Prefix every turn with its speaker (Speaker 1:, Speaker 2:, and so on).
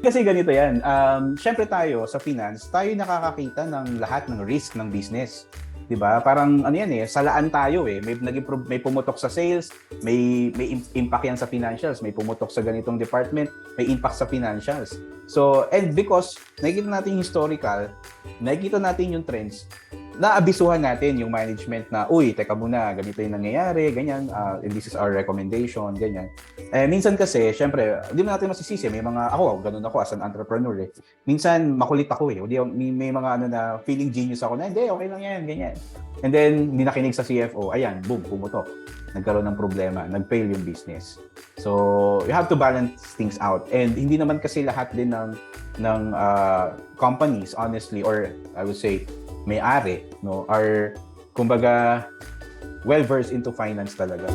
Speaker 1: kasi ganito yan. Syempre tayo sa finance, tayo nakakakita ng lahat ng risk ng business. 'Di ba? Parang ano yan salaan tayo may pumutok sa sales, may impact yan sa financials, may pumutok sa ganitong department, may impact sa financials. So, and because nakikita natin yung historical, nakikita natin yung trends, naabisuhan natin yung management na, uy, teka muna, ganito yung nangyayari, ganyan, and this is our recommendation, ganyan. Minsan kasi, syempre, hindi mo natin masisisi, may mga, ganun ako as an entrepreneur Minsan, makulit ako may mga na feeling genius ako na, hindi, okay lang yan, ganyan. And then, hindi nakinig sa CFO, ayan, boom, pumutok. Nagkaroon ng problema, nag-fail yung business. So, you have to balance things out. And hindi naman kasi lahat din ng companies, honestly, or I would say, may-ari, are kumbaga well-versed into finance talaga.